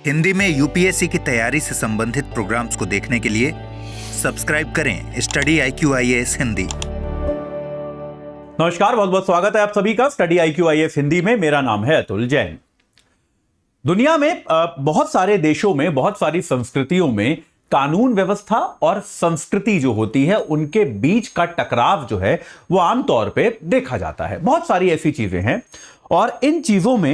हिंदी में यूपीएससी की तैयारी से संबंधित प्रोग्राम्स को देखने के लिए सब्सक्राइब करें स्टडी IQ-IAS हिंदी। नमस्कार, बहुत बहुत स्वागत है आप सभी का स्टडी IQ-IAS हिंदी में। मेरा नाम है अतुल जैन। दुनिया में बहुत सारे देशों में, बहुत सारी संस्कृतियों में कानून व्यवस्था और संस्कृति जो होती है उनके बीच का टकराव जो है वो आमतौर पे देखा जाता है। बहुत सारी ऐसी चीजें हैं और इन चीजों में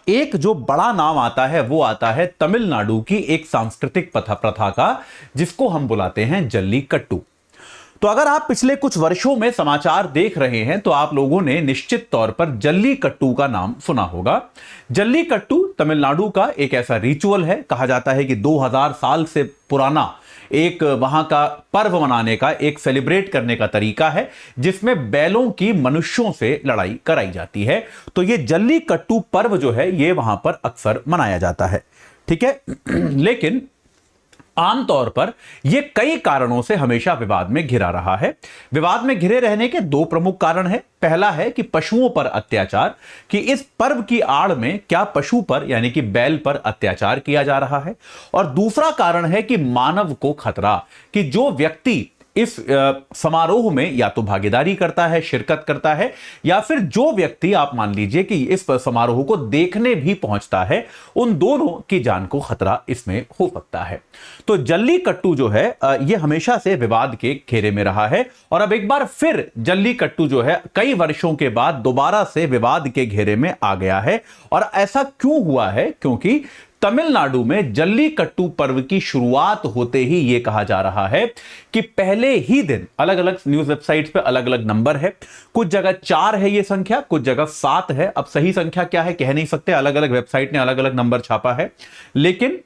एक जो बड़ा नाम आता है वो आता है तमिलनाडु की एक सांस्कृतिक प्रथा का, जिसको हम बुलाते हैं जल्लीकट्टू। तो अगर आप पिछले कुछ वर्षों में समाचार देख रहे हैं तो आप लोगों ने निश्चित तौर पर जल्लीकट्टू का नाम सुना होगा। जल्लीकट्टू तमिलनाडु का एक ऐसा रिचुअल है, कहा जाता है कि 2000 साल से पुराना एक वहां का पर्व मनाने का, एक सेलिब्रेट करने का तरीका है, जिसमें बैलों की मनुष्यों से लड़ाई कराई जाती है। तो ये जल्लीकट्टू पर्व जो है ये वहां पर अक्सर मनाया जाता है, ठीक है। लेकिन आमतौर पर यह कई कारणों से हमेशा विवाद में घिरा रहा है। विवाद में घिरे रहने के दो प्रमुख कारण हैं। पहला है कि पशुओं पर अत्याचार, कि इस पर्व की आड़ में क्या पशु पर यानी कि बैल पर अत्याचार किया जा रहा है। और दूसरा कारण है कि मानव को खतरा, कि जो व्यक्ति इस समारोह में या तो भागीदारी करता है, शिरकत करता है, या फिर जो व्यक्ति आप मान लीजिए कि इस समारोह को देखने भी पहुंचता है, उन दोनों की जान को खतरा इसमें हो सकता है। तो जल्लीकट्टू जो है यह हमेशा से विवाद के घेरे में रहा है और अब एक बार फिर जल्लीकट्टू जो है कई वर्षों के बाद दोबारा से विवाद के घेरे में आ गया है। और ऐसा क्यों हुआ है? क्योंकि तमिलनाडु में जल्लीकट्टू पर्व की शुरुआत होते ही यह कहा जा रहा है कि पहले ही दिन, अलग अलग न्यूज वेबसाइट्स पे अलग अलग नंबर है, कुछ जगह 4 है ये संख्या, कुछ जगह 7 है। अब सही संख्या क्या है कह नहीं सकते, अलग अलग वेबसाइट ने अलग अलग नंबर छापा है। लेकिन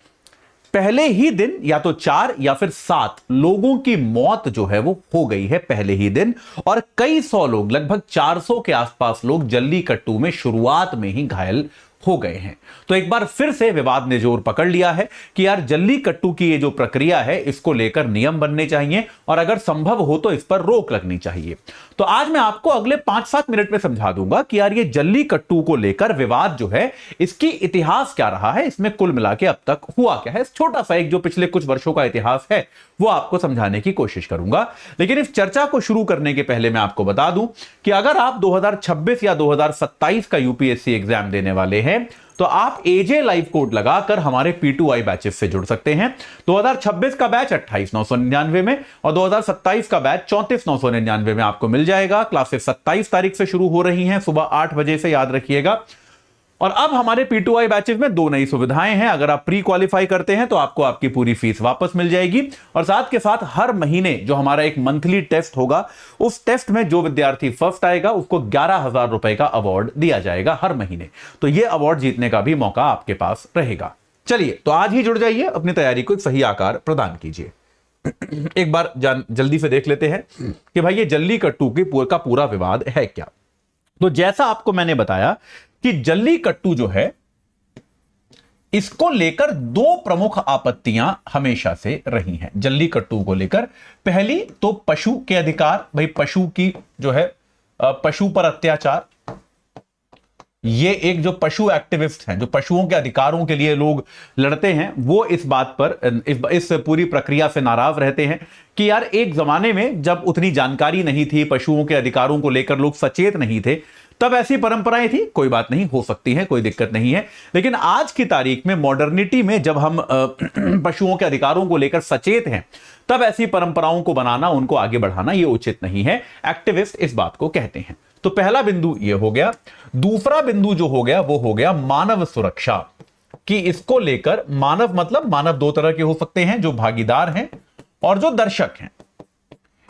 पहले ही दिन या तो 4 या फिर 7 लोगों की मौत जो है वो हो गई है पहले ही दिन, और कई सौ लोग, लगभग 400 के आसपास लोग जल्लीकट्टू में शुरुआत में ही घायल हो गए हैं। तो एक बार फिर से विवाद ने जोर पकड़ लिया है कि यार जल्लीकट्टू की ये जो प्रक्रिया है इसको लेकर नियम बनने चाहिए और अगर संभव हो तो इस पर रोक लगनी चाहिए। तो आज मैं आपको अगले 5-7 मिनट में समझा दूंगा कि यार ये जल्लीकट्टू को लेकर विवाद जो है इसकी इतिहास क्या रहा है, इसमें कुल मिला के अब तक हुआ क्या है। इस छोटा सा एक जो पिछले कुछ वर्षों का इतिहास है वो आपको समझाने की कोशिश करूंगा। लेकिन इस चर्चा को शुरू करने के पहले मैं आपको बता दूं कि अगर आप 2026 या 2027 का यूपीएससी एग्जाम देने वाले हैं तो आप एजे लाइव कोड लगाकर हमारे P2I बैचेस से जुड़ सकते हैं। 2026 का बैच 28,999 में और 2027 का बैच 34,999 में आपको मिल जाएगा। क्लासेस 27 तारीख से शुरू हो रही हैं, सुबह 8 बजे से, याद रखिएगा। और अब हमारे P2I बैचेस में 2 नई सुविधाएं हैं। अगर आप प्री क्वालिफाई करते हैं तो आपको आपकी पूरी फीस वापस मिल जाएगी और साथ के साथ हर महीने जो हमारा एक मंथली टेस्ट होगा, उस टेस्ट में जो विद्यार्थी फर्स्ट आएगा उसको 11,000 रुपए का अवार्ड दिया जाएगा हर महीने। तो यह अवार्ड जीतने का भी मौका आपके पास रहेगा। चलिए, तो आज ही जुड़ जाइए, अपनी तैयारी को एक सही आकार प्रदान कीजिए। एक बार जल्दी से देख लेते हैं कि भाई ये जल्लीकट्टू का पूरा विवाद है क्या। तो जैसा आपको मैंने बताया कि जल्लीकट्टू जो है इसको लेकर 2 प्रमुख आपत्तियां हमेशा से रही हैं जल्लीकट्टू को लेकर। पहली तो पशु के अधिकार, भाई पशु की जो है पशु पर अत्याचार। ये एक जो पशु एक्टिविस्ट हैं, जो पशुओं के अधिकारों के लिए लोग लड़ते हैं, वो इस बात पर, इस पूरी प्रक्रिया से नाराज रहते हैं कि यार एक जमाने में जब उतनी जानकारी नहीं थी, पशुओं के अधिकारों को लेकर लोग सचेत नहीं थे, तब ऐसी परंपराएं थी, कोई बात नहीं, हो सकती है, कोई दिक्कत नहीं है। लेकिन आज की तारीख में, मॉडर्निटी में, जब हम पशुओं के अधिकारों को लेकर सचेत हैं, तब ऐसी परंपराओं को बनाना, उनको आगे बढ़ाना ये उचित नहीं है। एक्टिविस्ट इस बात को कहते हैं। तो पहला बिंदु ये हो गया। दूसरा बिंदु जो हो गया वो हो गया मानव सुरक्षा, कि इसको लेकर, मानव मतलब मानव 2 तरह के हो सकते हैं, जो भागीदार हैं और जो दर्शक हैं,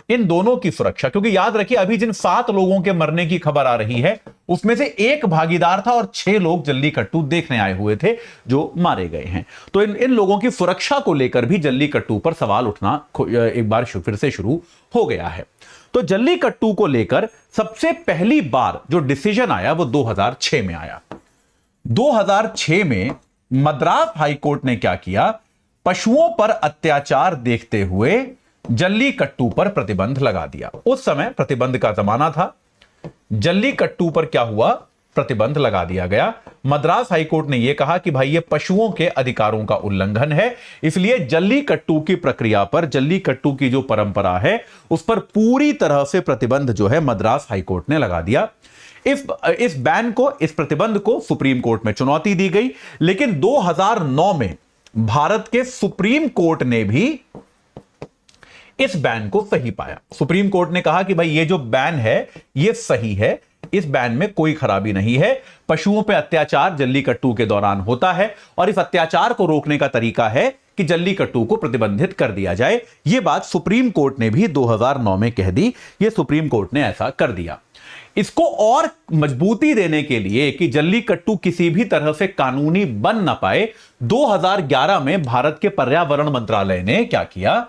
इन दोनों की सुरक्षा। क्योंकि याद रखिए अभी जिन 7 लोगों के मरने की खबर आ रही है उसमें से 1 भागीदार था और 6 लोग जल्लीकट्टू देखने आए हुए थे जो मारे गए हैं। तो इन लोगों की सुरक्षा को लेकर भी जल्लीकट्टू पर सवाल उठना एक बार फिर से शुरू हो गया है। तो जल्लीकट्टू को लेकर सबसे पहली बार जो डिसीजन आया वो 2006 में आया। 2006 में मद्रास हाईकोर्ट ने क्या किया, पशुओं पर अत्याचार देखते हुए जल्लीकट्टू पर प्रतिबंध लगा दिया। उस समय प्रतिबंध का जमाना था। जल्लीकट्टू पर क्या हुआ प्रतिबंध लगा दिया गया। मद्रास हाईकोर्ट ने यह कहा कि भाई ये पशुओं के अधिकारों का उल्लंघन है, इसलिए जल्लीकट्टू की प्रक्रिया पर, जल्लीकट्टू की जो परंपरा है उस पर पूरी तरह से प्रतिबंध जो है मद्रास हाईकोर्ट ने लगा दिया। इस बैन को, इस प्रतिबंध को सुप्रीम कोर्ट में चुनौती दी गई, लेकिन 2009 में भारत के सुप्रीम कोर्ट ने भी इस बैन को सही पाया। सुप्रीम कोर्ट ने कहा कि भाई ये जो बैन है ये सही है, इस बैन में कोई खराबी नहीं है। पशुओं पर अत्याचार जल्लीकट्टू के दौरान होता है और इस अत्याचार को रोकने का तरीका है कि जल्लीकट्टू को प्रतिबंधित कर दिया जाए। यह बात सुप्रीम कोर्ट ने भी 2009 में कह दी। यह सुप्रीम कोर्ट ने ऐसा कर दिया। इसको और मजबूती देने के लिए कि जल्लीकट्टू किसी भी तरह से कानूनी बन ना पाए, 2011 में भारत के पर्यावरण मंत्रालय ने क्या किया,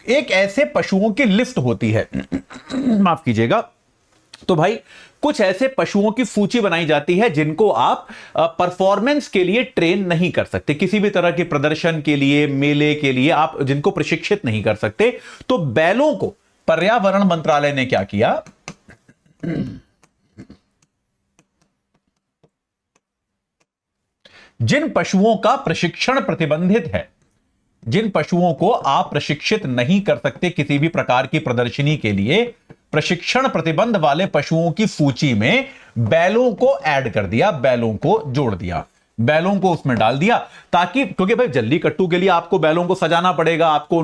एक ऐसे पशुओं की लिस्ट होती है माफ कीजिएगा, तो भाई कुछ ऐसे पशुओं की सूची बनाई जाती है जिनको आप परफॉर्मेंस के लिए ट्रेन नहीं कर सकते, किसी भी तरह के प्रदर्शन के लिए, मेले के लिए आप जिनको प्रशिक्षित नहीं कर सकते। तो बैलों को पर्यावरण मंत्रालय ने क्या किया, जिन पशुओं का प्रशिक्षण प्रतिबंधित है, जिन पशुओं को आप प्रशिक्षित नहीं कर सकते किसी भी प्रकार की प्रदर्शनी के लिए, प्रशिक्षण प्रतिबंध वाले पशुओं की सूची में बैलों को ऐड कर दिया, बैलों को जोड़ दिया, बैलों को उसमें डाल दिया, ताकि, क्योंकि भाई जल्लीकट्टू के लिए आपको बैलों को सजाना पड़ेगा, आपको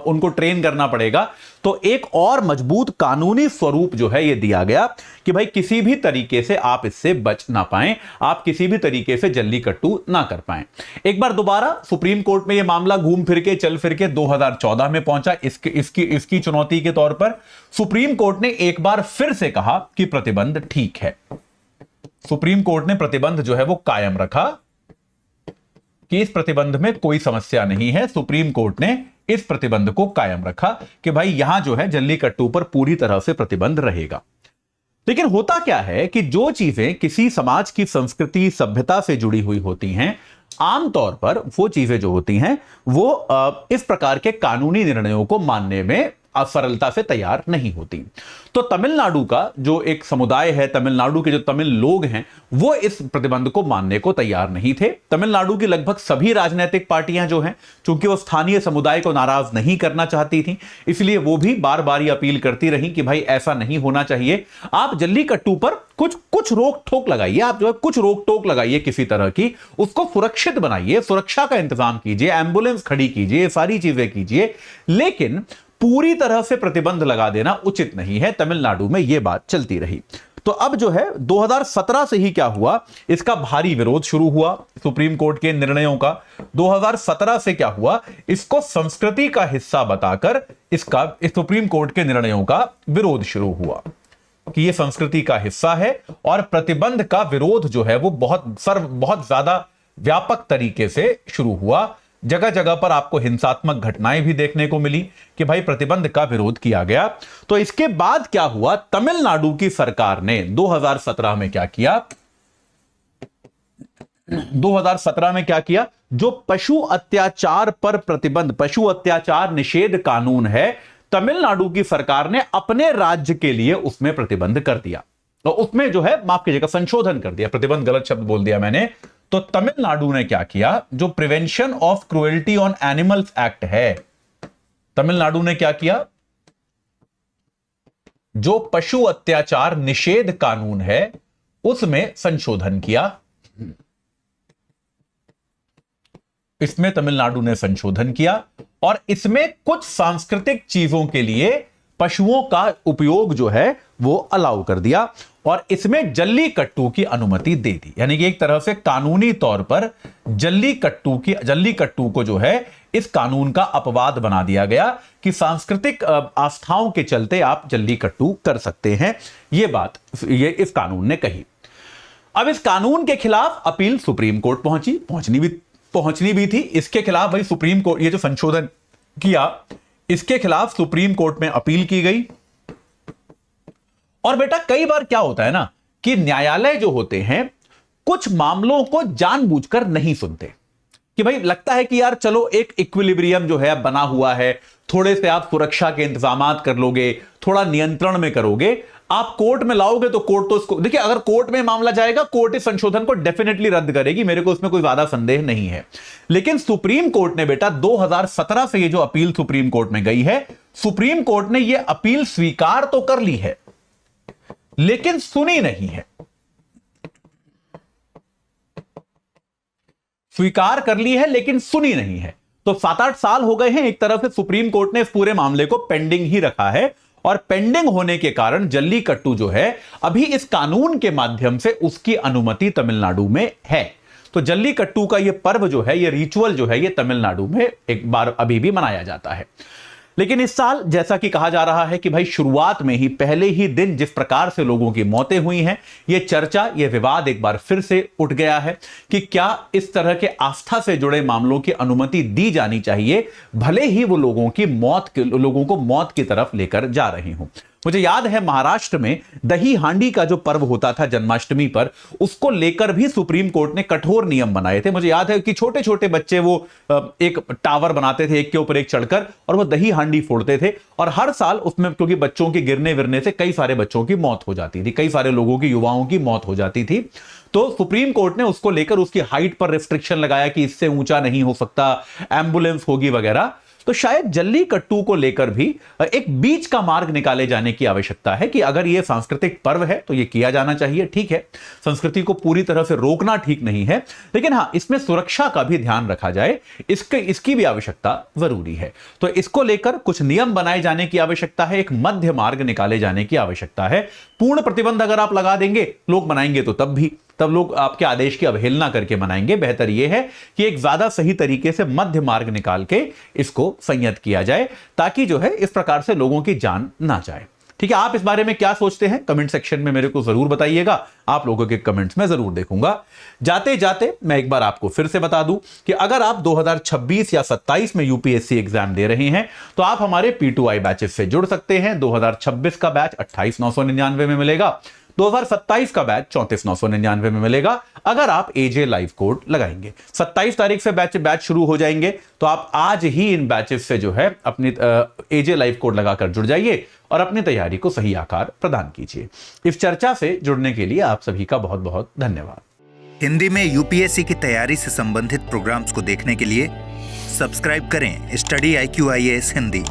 उनको ट्रेन करना पड़ेगा, तो एक और मजबूत कानूनी स्वरूप जो है यह दिया गया कि भाई किसी भी तरीके से आप इससे बच ना पाएं, आप किसी भी तरीके से जल्लीकट्टू ना कर पाएं। एक बार दोबारा सुप्रीम कोर्ट में यह मामला घूम फिर के, चल फिर के 2014 में पहुंचा। इसकी चुनौती के तौर पर सुप्रीम कोर्ट ने एक बार फिर से कहा कि प्रतिबंध ठीक है। सुप्रीम कोर्ट ने प्रतिबंध जो है वो कायम रखा कि इस प्रतिबंध में कोई समस्या नहीं है। सुप्रीम कोर्ट ने इस प्रतिबंध को कायम रखा कि भाई यहां जो है जल्लीकट्टू पर पूरी तरह से प्रतिबंध रहेगा। लेकिन होता क्या है कि जो चीजें किसी समाज की संस्कृति, सभ्यता से जुड़ी हुई होती हैं, आमतौर पर वो चीजें जो होती हैं वो इस प्रकार के कानूनी निर्णयों को मानने में असरलता से तैयार नहीं होती। तो तमिलनाडु का जो एक समुदाय है, तमिलनाडु के जो तमिल लोग हैं, वो इस प्रतिबंध को मानने को तैयार नहीं थे। तमिलनाडु की लगभग सभी राजनीतिक पार्टियां जो हैं, चूंकि वो स्थानीय समुदाय को नाराज नहीं करना चाहती थी, इसलिए वो भी बार बार ये अपील करती रही कि भाई ऐसा नहीं होना चाहिए, आप जल्लीकट्टू पर कुछ रोक ठोक लगाइए, आप जो है कुछ रोक टोक लगाइए किसी तरह की, उसको सुरक्षित बनाइए, सुरक्षा का इंतजाम कीजिए, एम्बुलेंस खड़ी कीजिए, सारी चीजें कीजिए, लेकिन पूरी तरह से प्रतिबंध लगा देना उचित नहीं है। तमिलनाडु में यह बात चलती रही। तो अब जो है 2017 से ही क्या हुआ, इसका भारी विरोध शुरू हुआ सुप्रीम कोर्ट के निर्णयों का। 2017 से क्या हुआ, इसको संस्कृति का हिस्सा बताकर इस सुप्रीम कोर्ट के निर्णयों का विरोध शुरू हुआ कि यह संस्कृति का हिस्सा है, और प्रतिबंध का विरोध जो है वो बहुत ज्यादा व्यापक तरीके से शुरू हुआ। जगह जगह पर आपको हिंसात्मक घटनाएं भी देखने को मिली कि भाई प्रतिबंध का विरोध किया गया। तो इसके बाद क्या हुआ, तमिलनाडु की सरकार ने 2017 में क्या किया, 2017 में क्या किया, जो पशु अत्याचार पर प्रतिबंध, पशु अत्याचार निषेध कानून है, तमिलनाडु की सरकार ने अपने राज्य के लिए उसमें प्रतिबंध कर दिया। तो उसमें जो है, माफ कीजिएगा, संशोधन कर दिया, प्रतिबंध गलत शब्द बोल दिया मैंने। तो तमिलनाडु ने क्या किया, जो prevention of cruelty on animals act है, तमिलनाडु ने क्या किया, जो पशु अत्याचार निषेध कानून है उसमें संशोधन किया। इसमें तमिलनाडु ने संशोधन किया और इसमें कुछ सांस्कृतिक चीजों के लिए पशुओं का उपयोग जो है वो अलाउ कर दिया और इसमें जल्लीकट्टू की अनुमति दे दी। यानी कि एक तरह से कानूनी तौर पर जल्लीकट्टू को जो है इस कानून का अपवाद बना दिया गया कि सांस्कृतिक आस्थाओं के चलते आप जल्लीकट्टू कर सकते हैं। यह बात इस कानून ने कही। अब इस कानून के खिलाफ अपील सुप्रीम कोर्ट पहुंचनी भी थी। इसके खिलाफ भाई सुप्रीम कोर्ट, ये जो संशोधन किया, इसके खिलाफ सुप्रीम कोर्ट में अपील की गई। और बेटा कई बार क्या होता है ना कि न्यायालय जो होते हैं कुछ मामलों को जानबूझकर नहीं सुनते, कि भाई लगता है कि यार चलो एक इक्विलिब्रियम जो है बना हुआ है, थोड़े से आप सुरक्षा के इंतजामात कर लोगे, थोड़ा नियंत्रण में करोगे, आप कोर्ट में लाओगे तो कोर्ट तो इसको देखिए, अगर कोर्ट में मामला जाएगा कोर्ट इस संशोधन को डेफिनेटली रद्द करेगी, मेरे को उसमें कोई ज्यादा संदेह नहीं है। लेकिन सुप्रीम कोर्ट ने बेटा 2017 से ये जो अपील सुप्रीम कोर्ट में गई है, सुप्रीम कोर्ट ने ये अपील स्वीकार तो कर ली है लेकिन सुनी नहीं है। स्वीकार कर ली है लेकिन सुनी नहीं है। तो 7-8 साल हो गए हैं एक तरफ से सुप्रीम कोर्ट ने इस पूरे मामले को पेंडिंग ही रखा है, और पेंडिंग होने के कारण जल्लीकट्टू जो है अभी इस कानून के माध्यम से उसकी अनुमति तमिलनाडु में है। तो जल्लीकट्टू का यह पर्व जो है, यह रिचुअल जो है, यह तमिलनाडु में एक बार अभी भी मनाया जाता है। लेकिन इस साल जैसा कि कहा जा रहा है कि भाई शुरुआत में ही पहले ही दिन जिस प्रकार से लोगों की मौतें हुई हैं, यह चर्चा, यह विवाद एक बार फिर से उठ गया है कि क्या इस तरह के आस्था से जुड़े मामलों की अनुमति दी जानी चाहिए, भले ही वो लोगों को मौत की तरफ लेकर जा रही हों। मुझे याद है महाराष्ट्र में दही हांडी का जो पर्व होता था जन्माष्टमी पर, उसको लेकर भी सुप्रीम कोर्ट ने कठोर नियम बनाए थे। मुझे याद है कि छोटे छोटे बच्चे वो एक टावर बनाते थे एक के ऊपर एक चढ़कर, और वो दही हांडी फोड़ते थे, और हर साल उसमें क्योंकि बच्चों के गिरने विरने से कई सारे बच्चों की मौत हो जाती थी, कई सारे लोगों की, युवाओं की मौत हो जाती थी। तो सुप्रीम कोर्ट ने उसको लेकर उसकी हाइट पर रिस्ट्रिक्शन लगाया कि इससे ऊंचा नहीं हो सकता, एम्बुलेंस होगी वगैरह। तो शायद जल्लीकट्टू को लेकर भी एक बीच का मार्ग निकाले जाने की आवश्यकता है कि अगर यह सांस्कृतिक पर्व है तो यह किया जाना चाहिए, ठीक है, संस्कृति को पूरी तरह से रोकना ठीक नहीं है, लेकिन हां इसमें सुरक्षा का भी ध्यान रखा जाए, इसकी भी आवश्यकता जरूरी है। तो इसको लेकर कुछ नियम बनाए जाने की आवश्यकता है, एक मध्य मार्ग निकाले जाने की आवश्यकता है। पूर्ण प्रतिबंध अगर आप लगा देंगे, लोग मनाएंगे तो तब लोग आपके आदेश की अवहेलना करके मनाएंगे। बेहतर यह है कि एक ज्यादा सही तरीके से मध्य मार्ग निकाल के इसको संयत किया जाए, ताकि जो है इस प्रकार से लोगों की जान ना जाए। ठीक है, आप इस बारे में क्या सोचते हैं कमेंट सेक्शन में मेरे को जरूर बताइएगा, आप लोगों के कमेंट्स में जरूर देखूंगा। जाते जाते मैं एक बार आपको फिर से बता दूं कि अगर आप 2026 या 27 में यूपीएससी एग्जाम दे रहे हैं तो आप हमारे P2I बैचेस से जुड़ सकते हैं। 2026 का बैच 28,999 में मिलेगा, 2027 का बैच 34,999 में मिलेगा अगर आप एजे लाइव कोड लगाएंगे। 27 तारीख से बैच शुरू हो जाएंगे, तो आप आज ही इन बैचेस से जो है अपनी एजे लाइव कोड लगाकर जुड़ जाइए और अपनी तैयारी को सही आकार प्रदान कीजिए। इस चर्चा से जुड़ने के लिए आप सभी का बहुत बहुत धन्यवाद। हिंदी में यूपीएससी की तैयारी से संबंधित प्रोग्राम्स को देखने के लिए सब्सक्राइब करें स्टडी IQ IAS हिंदी।